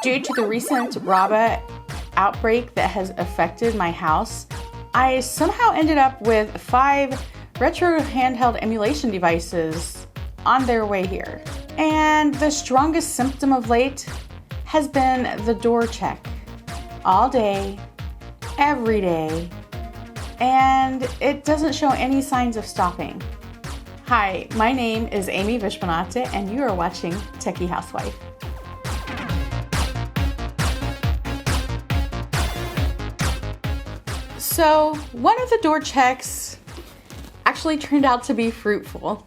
Due to the recent RHBA outbreak that has affected my house, I somehow ended up with 5 retro handheld emulation devices on their way here. And the strongest symptom of late has been the door check. All day, every day, and it doesn't show any signs of stopping. Hi, my name is Amy Vishwanatha, and you are watching Techie Housewife. So one of the door checks actually turned out to be fruitful.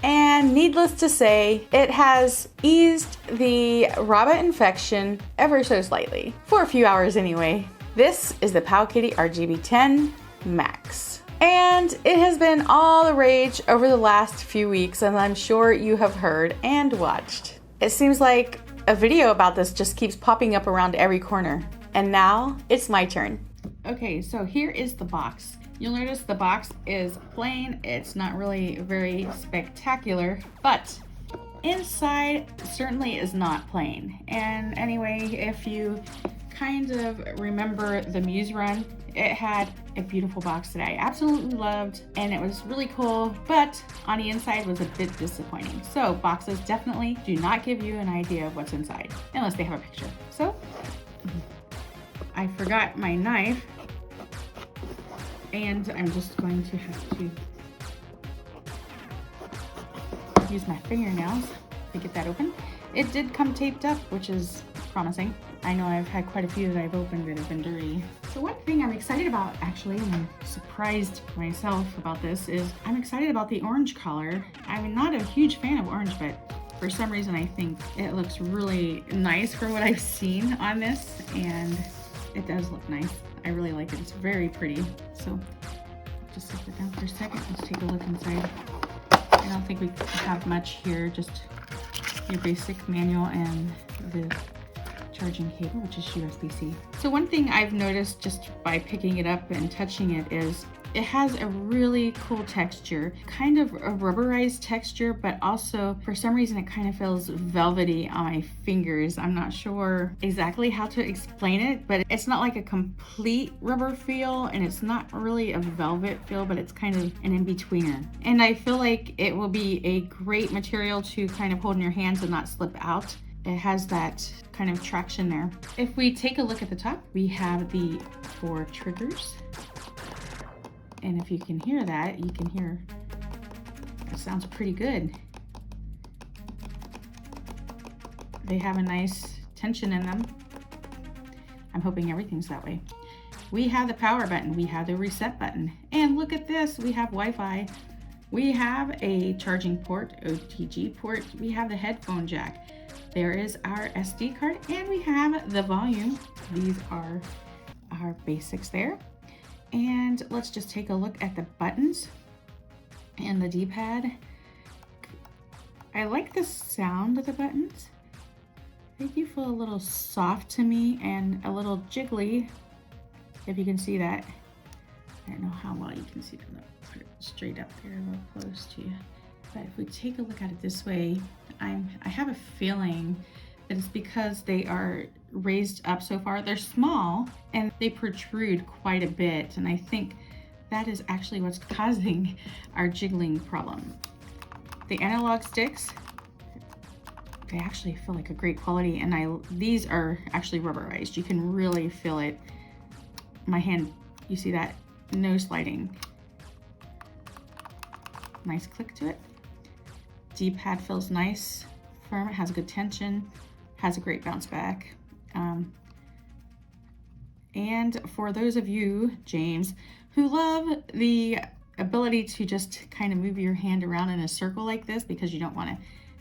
And needless to say, it has eased the RHBA infection ever so slightly, for a few hours anyway. This is the PowKiddy RGB10 Max. And it has been all the rage over the last few weeks, and I'm sure you have heard and watched. It seems like a video about this just keeps popping up around every corner. And now it's my turn. Okay, so here is the box. You'll notice the box is plain. It's not really very spectacular, but inside certainly is not plain. And anyway, if you kind of remember the Muse run, it had a beautiful box that I absolutely loved, and it was really cool, but on the inside was a bit disappointing. So boxes definitely do not give you an idea of what's inside, unless they have a picture. So I forgot my knife, and I'm just going to have to use my fingernails to get that open. It did come taped up, which is promising. I know I've had quite a few that I've opened that have been dirty. So one thing I'm excited about, actually, and I'm surprised myself about this, is I'm excited about the orange color. I'm not a huge fan of orange, but for some reason I think it looks really nice for what I've seen on this, and it does look nice. I really like it. It's very pretty. So just set it down for a second. Let's take a look inside. I don't think we have much here, just your basic manual and the charging cable, which is USB-C. So one thing I've noticed just by picking it up and touching it is it has a really cool texture, kind of a rubberized texture, but also for some reason it kind of feels velvety on my fingers. I'm not sure exactly how to explain it, but it's not like a complete rubber feel, and it's not really a velvet feel, but it's kind of an in-betweener. And I feel like it will be a great material to kind of hold in your hands and not slip out. It has that kind of traction there. If we take a look at the top, we have the 4 triggers. And if you can hear that, you can hear it sounds pretty good. They have a nice tension in them. I'm hoping everything's that way. We have the power button, we have the reset button, and look at this, we have Wi-Fi. We have a charging port, OTG port, we have the headphone jack. There is our SD card, and we have the volume. These are our basics there. And let's just take a look at the buttons and the D-pad. I like the sound of the buttons. They do feel a little soft to me and a little jiggly, if you can see that. I don't know how well you can see them. Put it straight up there, a little close to you. But if we take a look at it this way, I have a feeling that it's because they are raised up so far. They're small and they protrude quite a bit, and I think that is actually what's causing our jiggling problem. The analog sticks, they actually feel like a great quality, and these are actually rubberized. You can really feel it. My hand, you see that? No sliding. Nice click to it. D-pad feels nice, firm, it has good tension, has a great bounce back. And for those of you, James, who love the ability to just kind of move your hand around in a circle like this because you don't want to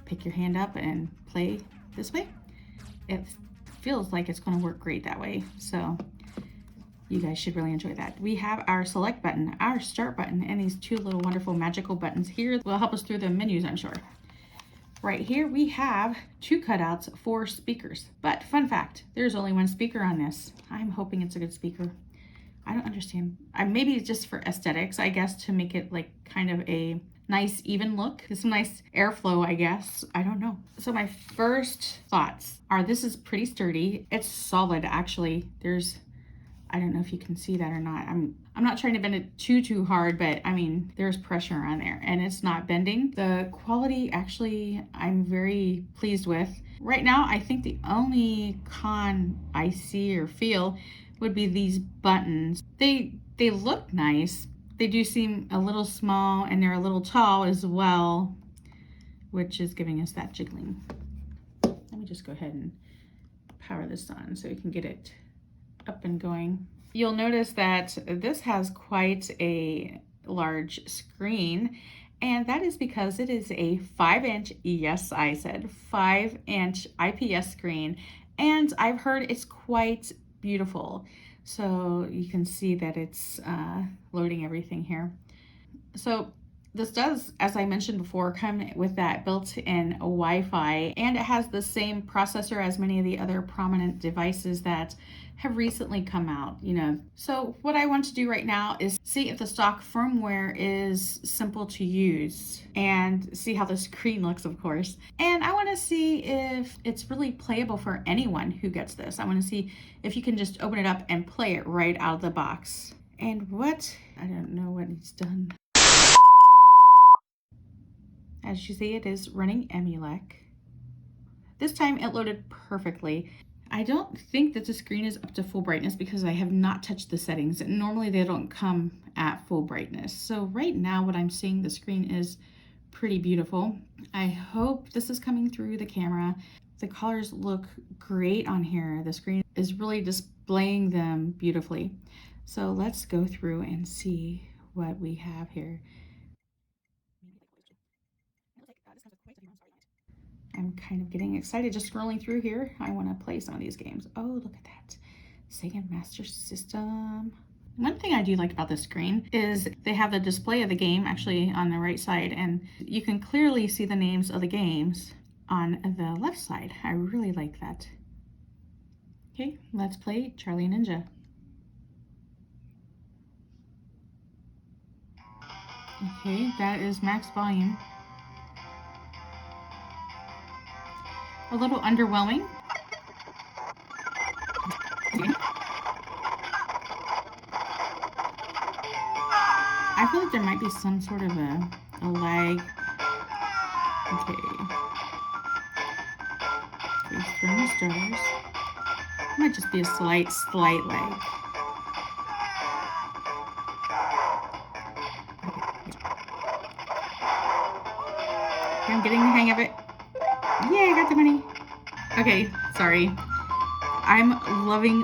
pick your hand up and play this way, it feels like it's going to work great that way. So you guys should really enjoy that. We have our select button, our start button, and these 2 little wonderful magical buttons here will help us through the menus, I'm sure. Right here we have 2 cutouts for speakers, but fun fact, there's only 1 speaker on this. I'm hoping it's a good speaker. I don't understand. Maybe it's just for aesthetics, I guess, to make it like kind of a nice even look. Some nice airflow, I guess. I don't know. So my first thoughts are this is pretty sturdy. It's solid actually. I don't know if you can see that or not. I'm not trying to bend it too hard, but I mean, there's pressure on there and it's not bending. The quality actually I'm very pleased with. Right now, I think the only con I see or feel would be these buttons. They look nice. They do seem a little small and they're a little tall as well, which is giving us that jiggling. Let me just go ahead and power this on so you can get it up and going. You'll notice that this has quite a large screen, and that is because it is a 5-inch, yes, I said 5-inch IPS screen, and I've heard it's quite beautiful. So you can see that it's loading everything here. So this does, as I mentioned before, come with that built-in Wi-Fi, and it has the same processor as many of the other prominent devices that have recently come out, you know. So what I want to do right now is see if the stock firmware is simple to use and see how the screen looks, of course. And I want to see if it's really playable for anyone who gets this. I want to see if you can just open it up and play it right out of the box. And I don't know what it's done. As you see, it is running emulation. This time it loaded perfectly. I don't think that the screen is up to full brightness because I have not touched the settings. Normally they don't come at full brightness. So right now what I'm seeing, the screen is pretty beautiful. I hope this is coming through the camera. The colors look great on here. The screen is really displaying them beautifully. So let's go through and see what we have here. I'm kind of getting excited just scrolling through here. I want to play some of these games. Oh, look at that. Sega Master System. One thing I do like about this screen is they have the display of the game actually on the right side, and you can clearly see the names of the games on the left side. I really like that. Okay, let's play Charlie Ninja. Okay, that is max volume. A little underwhelming. I feel like there might be some sort of a lag. Okay. From the stars. Might just be a slight lag. Okay, I'm getting the hang of it. Yay, I got the money. Okay, sorry. I'm loving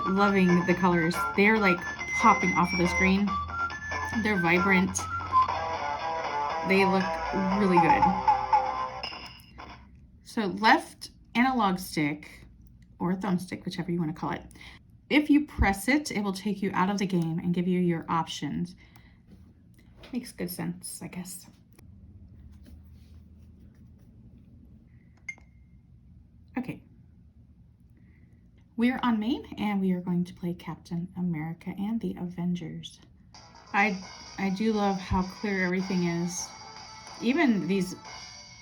the colors. They're like popping off of the screen. They're vibrant. They look really good. So left analog stick, or thumbstick, whichever you want to call it. If you press it, it will take you out of the game and give you your options. Makes good sense, I guess. Okay. We're on main, and we are going to play Captain America and the Avengers. I do love how clear everything is. Even these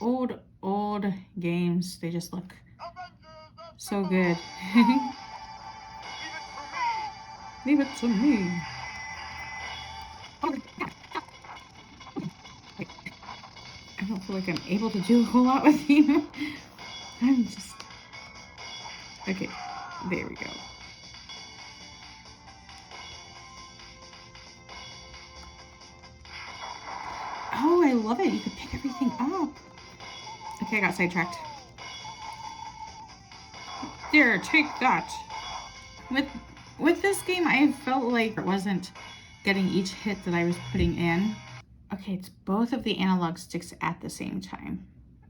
old games, they just look so good. Leave it to me. I don't feel like I'm able to do a whole lot with you. I'm just... Okay, there we go. Oh, I love it. You can pick everything up. Okay, I got sidetracked. There, take that. With this game, I felt like it wasn't getting each hit that I was putting in. Okay, it's both of the analog sticks at the same time.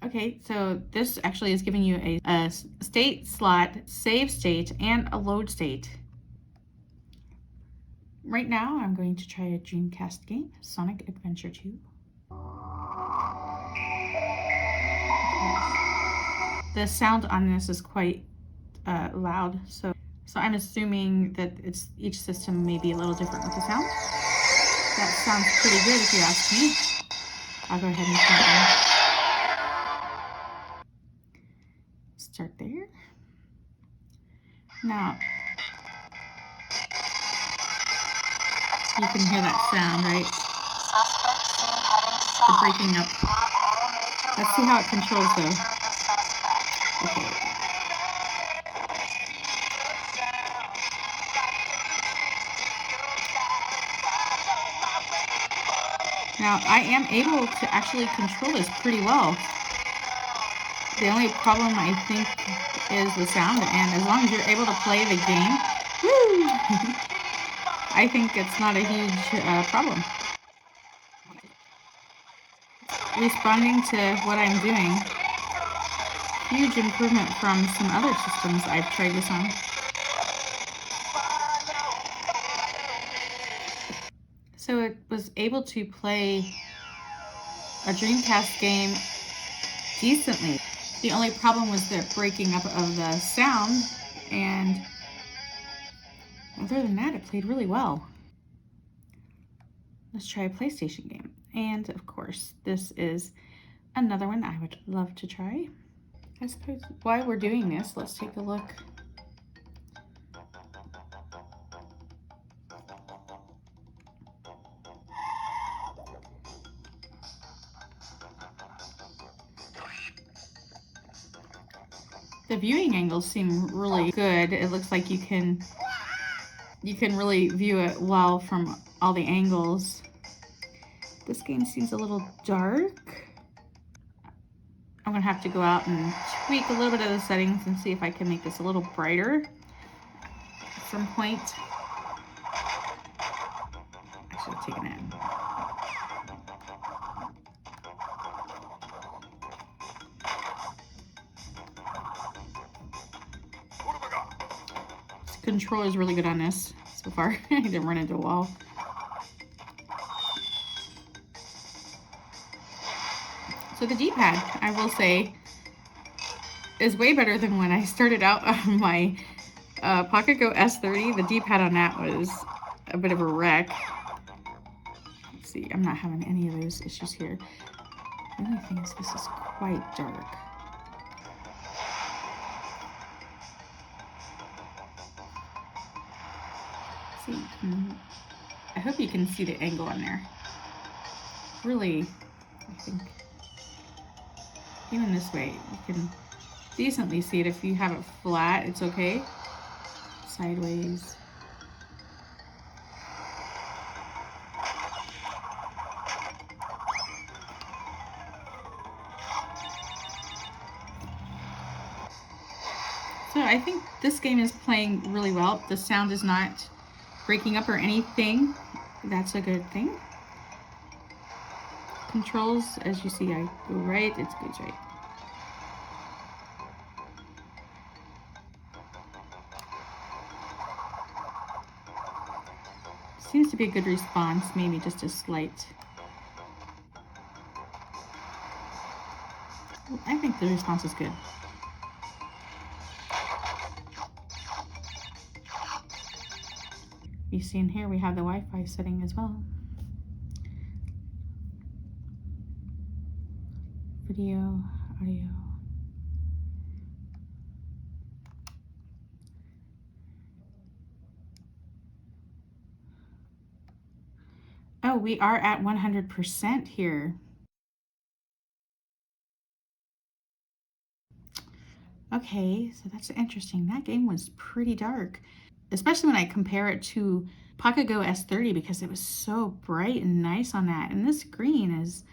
Okay, so this actually is giving you a state slot, save state, and a load state. Right now, I'm going to try a Dreamcast game, Sonic Adventure 2. The sound on this is quite loud, so I'm assuming that each system may be a little different with the sound. That sounds pretty good if you ask me. I'll go ahead and start there. Now, you can hear that sound, right? The breaking up. Let's see how it controls though. Okay. Now, I am able to actually control this pretty well. The only problem, I think, is the sound, and as long as you're able to play the game, woo! I think it's not a huge problem. Responding to what I'm doing, huge improvement from some other systems I've tried this on. So it was able to play a Dreamcast game decently. The only problem was the breaking up of the sound, and other than that, it played really well. Let's try a PlayStation game. And of course, this is another one I would love to try. I suppose while we're doing this, let's take a look. The viewing angles seem really good. It looks like you can really view it well from all the angles. This game seems a little dark. I'm gonna have to go out and tweak a little bit of the settings and see if I can make this a little brighter at some point. I should have taken it. This control is really good on this so far. I didn't run into a wall. So the D-pad, I will say, is way better than when I started out on my PowKiddy S30. The D-pad on that was a bit of a wreck. Let's see, I'm not having any of those issues here. The only thing is this is quite dark. Let's see, I hope you can see the angle on there. Really, I think even this way, you can decently see it. If you have it flat, it's okay. Sideways. So I think this game is playing really well. The sound is not breaking up or anything. That's a good thing. Controls, as you see, I go right, it goes right. Seems to be a good response, maybe just a slight. I think the response is good. You see in here we have the Wi-Fi setting as well. Video, audio. Oh, we are at 100% here. Okay, so that's interesting. That game was pretty dark, especially when I compare it to PowKiddy S30 because it was so bright and nice on that. And this screen is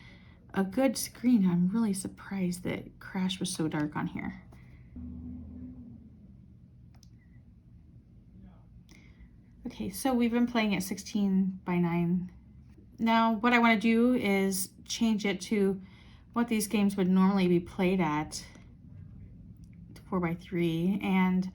a good screen. I'm really surprised that Crash was so dark on here. Okay, so we've been playing at 16:9. Now what I want to do is change it to what these games would normally be played at, 4:3, and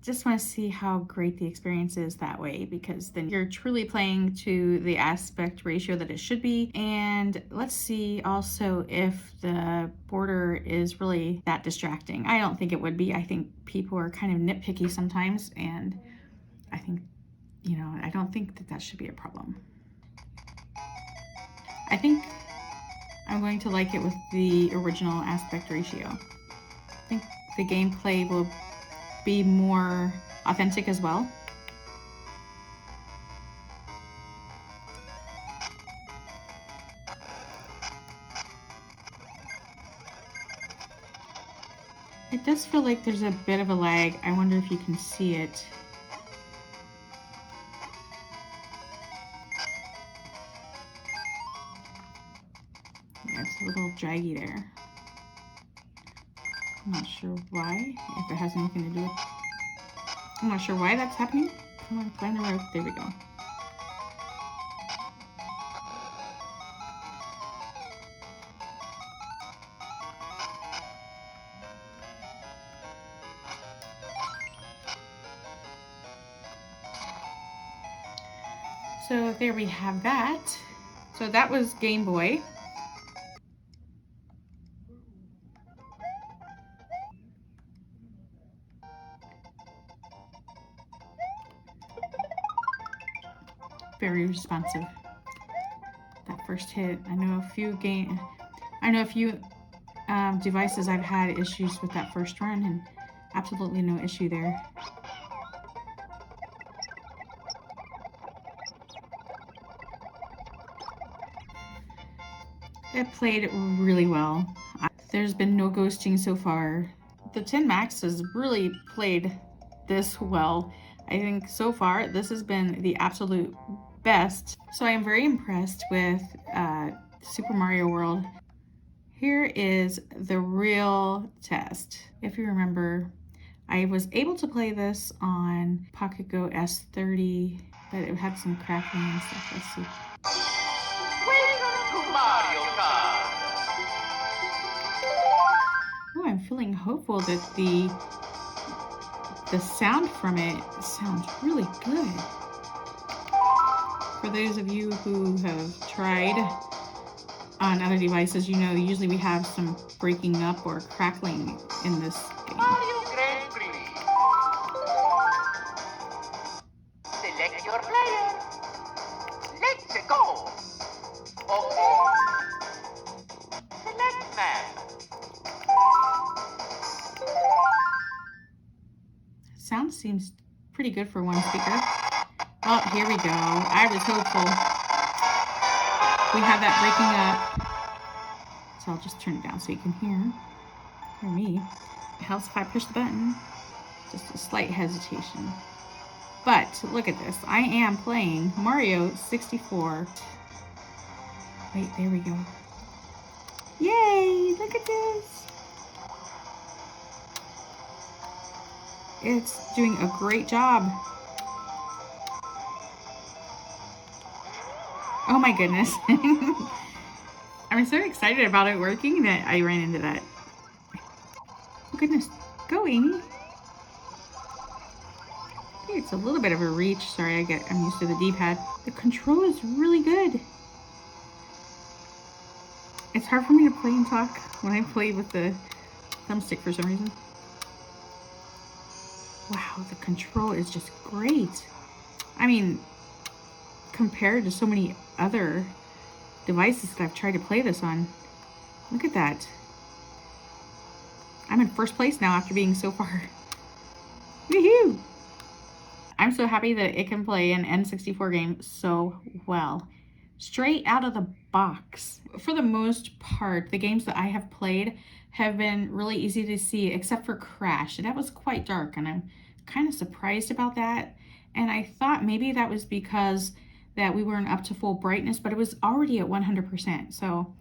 just want to see how great the experience is that way, because then you're truly playing to the aspect ratio that it should be. And let's see also if the border is really that distracting. I don't think it would be. I think people are kind of nitpicky sometimes, and I think, you know, I don't think that that should be a problem. I think I'm going to like it with the original aspect ratio. I think the gameplay will be more authentic as well. It does feel like there's a bit of a lag. I wonder if you can see it. Yeah, it's a little draggy there. I'm not sure why, if it has anything to do with... I'm not sure why that's happening. Come on, climb the rope. There we go. So there we have that. So that was Game Boy. Very responsive. That first hit. I know a few devices I've had issues with that first run, and absolutely no issue there. It played really well. There's been no ghosting so far. The 10 Max has really played this well. I think so far this has been the absolute best. So I am very impressed with Super Mario World. Here is the real test. If you remember, I was able to play this on Pocket Go S30, but it had some crackling and stuff. Let's see. Oh, I'm feeling hopeful that the sound from it sounds really good. For those of you who have tried on other devices, you know usually we have some breaking up or crackling in this game. Select your player. Let's go. Okay. Select map. Sound seems pretty good for one speaker. Oh, here we go. I was hopeful. We have that breaking up. So I'll just turn it down so you can hear me. It helps if I push the button. Just a slight hesitation. But look at this. I am playing Mario 64. Wait, there we go. Yay! Look at this. It's doing a great job. Oh my goodness. I'm so excited about it working that I ran into that. Oh goodness. Go, Amy. Okay, it's a little bit of a reach. Sorry, I'm used to the D-pad. The control is really good. It's hard for me to play and talk when I play with the thumbstick for some reason. Wow, the control is just great. I mean, compared to so many other devices that I've tried to play this on. Look at that. I'm in first place now after being so far. Woohoo! I'm so happy that it can play an N64 game so well. Straight out of the box. For the most part, the games that I have played have been really easy to see, except for Crash. That was quite dark, and I'm kind of surprised about that. And I thought maybe that was because that we weren't up to full brightness, but it was already at 100%. So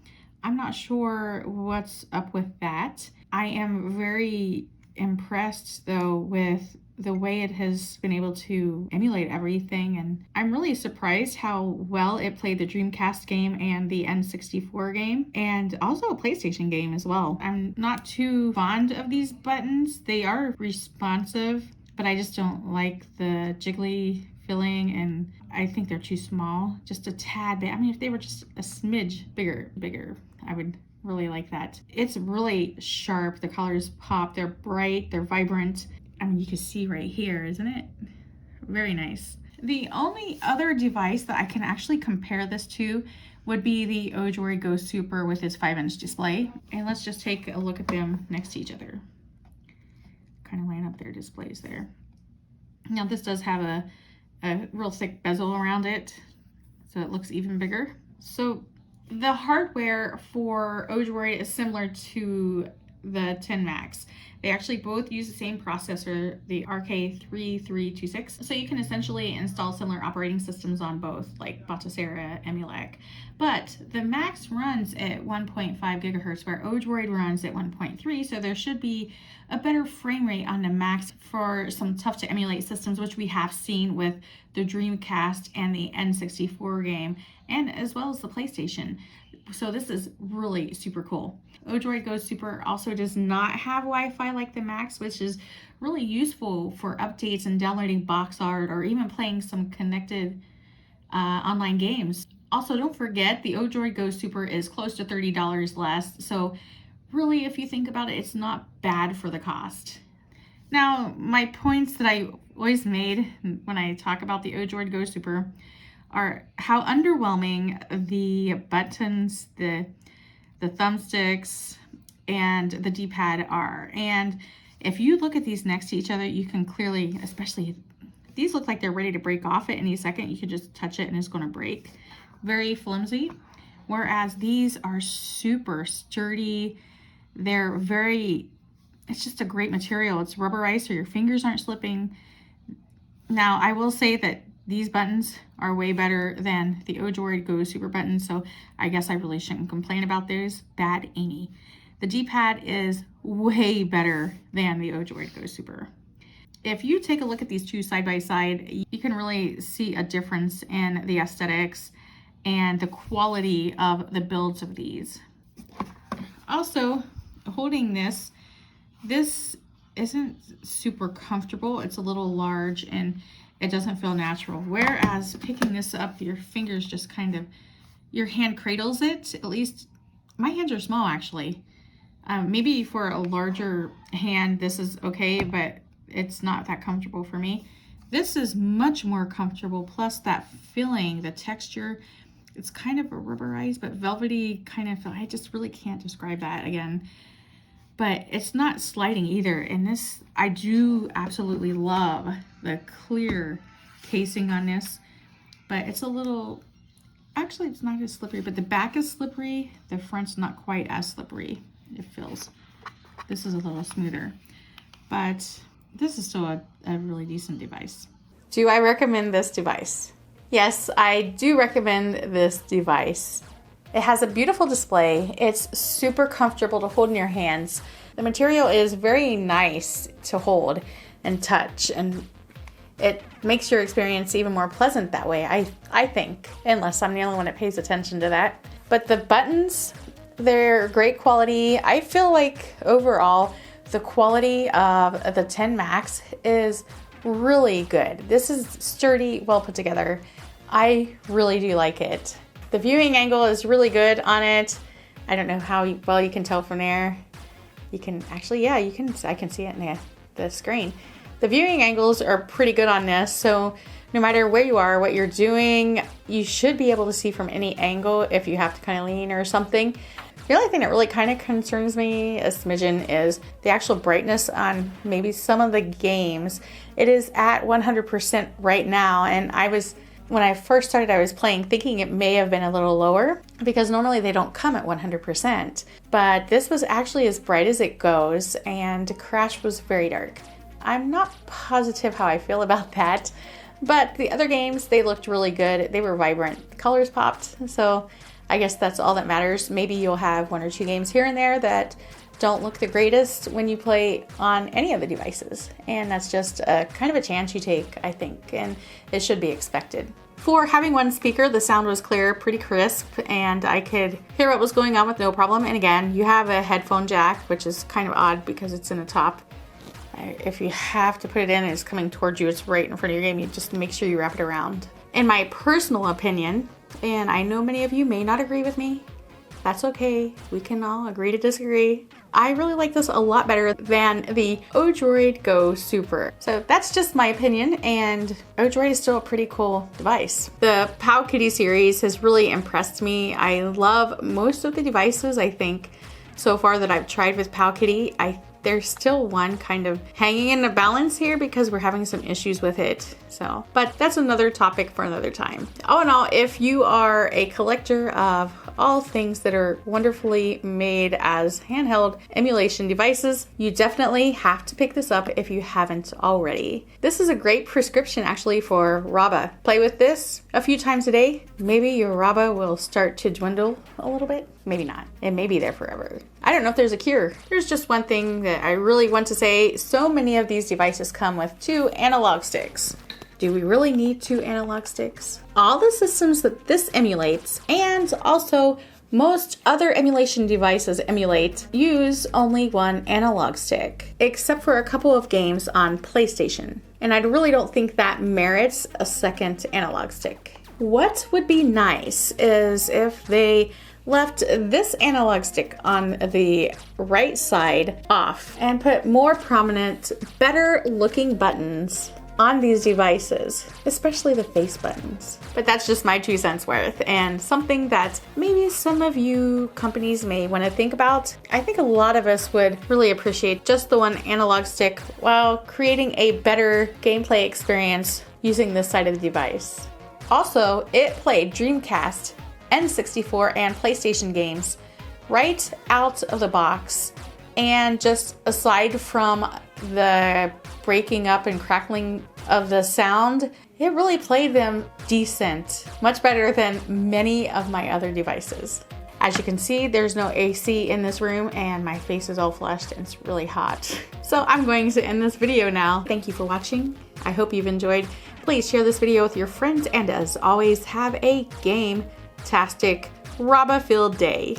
I'm not sure what's up with that. I am very impressed though with the way it has been able to emulate everything, and I'm really surprised how well it played the Dreamcast game and the N64 game, and also a PlayStation game as well. I'm not too fond of these buttons. They are responsive, but I just don't like the jiggly feeling, and I think they're too small, just a tad bit. I mean, if they were just a smidge bigger, I would really like that. It's really sharp. The colors pop. They're bright. They're vibrant. I mean, you can see right here, isn't it? Very nice. The only other device that I can actually compare this to would be the Odroid Go Super with its 5-inch display. And let's just take a look at them next to each other. Kind of line up their displays there. Now this does have a real thick bezel around it, so it looks even bigger. So the hardware for Odroid is similar to the 10 Max. They actually both use the same processor, the RK3326. So you can essentially install similar operating systems on both, like Batocera, Emulate. But the Max runs at 1.5 gigahertz, where Odroid runs at 1.3. So there should be a better frame rate on the Max for some tough to emulate systems, which we have seen with the Dreamcast and the N64 game, and as well as the PlayStation. So this is really super cool. Odroid Go Super also does not have Wi-Fi like the Max, which is really useful for updates and downloading box art or even playing some connected online games. Also, don't forget the Odroid Go Super is close to $30 less. So really, if you think about it, it's not bad for the cost. Now, my points that I always made when I talk about the Odroid Go Super are how underwhelming the buttons, the thumbsticks, and the D-pad are. And if you look at these next to each other, you can clearly, especially these look like they're ready to break off at any second. You can just touch it and it's going to break. Very flimsy. Whereas these are super sturdy. They're very, it's just a great material. It's rubberized so your fingers aren't slipping. Now, I will say that these buttons are way better than the Odroid Go Super buttons, so I guess I really shouldn't complain about those. Bad Amy. The D-pad is way better than the Odroid Go Super. If you take a look at these two side by side, you can really see a difference in the aesthetics and the quality of the builds of these. Also, holding this isn't super comfortable. It's a little large and it doesn't feel natural. Whereas picking this up, your fingers just kind of, your hand cradles it. At least my hands are small actually. Maybe for a larger hand, this is okay, but it's not that comfortable for me. This is much more comfortable. Plus that feeling, the texture, it's kind of a rubberized but velvety kind of feel. I just really can't describe that again. But it's not sliding either. And this, I do absolutely love the clear casing on this, but it's a little, actually it's not as slippery, but the back is slippery. The front's not quite as slippery. It feels, this is a little smoother, but this is still a really decent device. Do I recommend this device? Yes, I do recommend this device. It has a beautiful display. It's super comfortable to hold in your hands. The material is very nice to hold and touch, and it makes your experience even more pleasant that way, I think, unless I'm the only one that pays attention to that. But the buttons, they're great quality. I feel like overall, the quality of the 10 Max is really good. This is sturdy, well put together. I really do like it. The viewing angle is really good on it. I don't know how well you can tell from there. You can actually, yeah, I can see it in the screen. The viewing angles are pretty good on this, so no matter where you are, what you're doing, you should be able to see from any angle if you have to kind of lean or something. The only thing that really kind of concerns me a smidgen is the actual brightness on maybe some of the games. It is at 100% right now, and when I first started, I was playing thinking it may have been a little lower because normally they don't come at 100%. But this was actually as bright as it goes, and Crash was very dark. I'm not positive how I feel about that, but the other games, they looked really good. They were vibrant. The colors popped, so I guess that's all that matters. Maybe you'll have one or two games here and there that don't look the greatest when you play on any of the devices. And that's just a kind of a chance you take, I think, and it should be expected. For having one speaker, the sound was clear, pretty crisp, and I could hear what was going on with no problem. And again, you have a headphone jack, which is kind of odd because it's in the top. If you have to put it in and it's coming towards you, it's right in front of your game, you just make sure you wrap it around. In my personal opinion, and I know many of you may not agree with me, that's okay. We can all agree to disagree. I really like this a lot better than the Odroid Go Super. So that's just my opinion, and Odroid is still a pretty cool device. The PowKiddy series has really impressed me. I love most of the devices, I think, so far that I've tried with PowKiddy. There's still one kind of hanging in the balance here because we're having some issues with it. So, but that's another topic for another time. All in all, if you are a collector of all things that are wonderfully made as handheld emulation devices, you definitely have to pick this up if you haven't already. This is a great prescription actually for RHBA. Play with this a few times a day. Maybe your RHBA will start to dwindle a little bit. Maybe not. It may be there forever. I don't know if there's a cure. There's just one thing that I really want to say. So many of these devices come with 2 analog sticks. Do we really need 2 analog sticks? All the systems that this emulates, and also most other emulation devices emulate, use only 1 analog stick, except for a couple of games on PlayStation. And I really don't think that merits a second analog stick. What would be nice is if they left this analog stick on the right side off and put more prominent, better looking buttons on these devices, especially the face buttons. But that's just my 2 cents worth, and something that maybe some of you companies may want to think about. I think a lot of us would really appreciate just the 1 analog stick while creating a better gameplay experience using this side of the device. Also, it played Dreamcast, N64, and PlayStation games right out of the box, and just aside from the breaking up and crackling of the sound, it really played them decent, much better than many of my other devices. As you can see, there's no AC in this room and my face is all flushed and it's really hot. So I'm going to end this video now. Thank you for watching. I hope you've enjoyed. Please share this video with your friends, and as always, have a game-tastic, RHBA-filled day.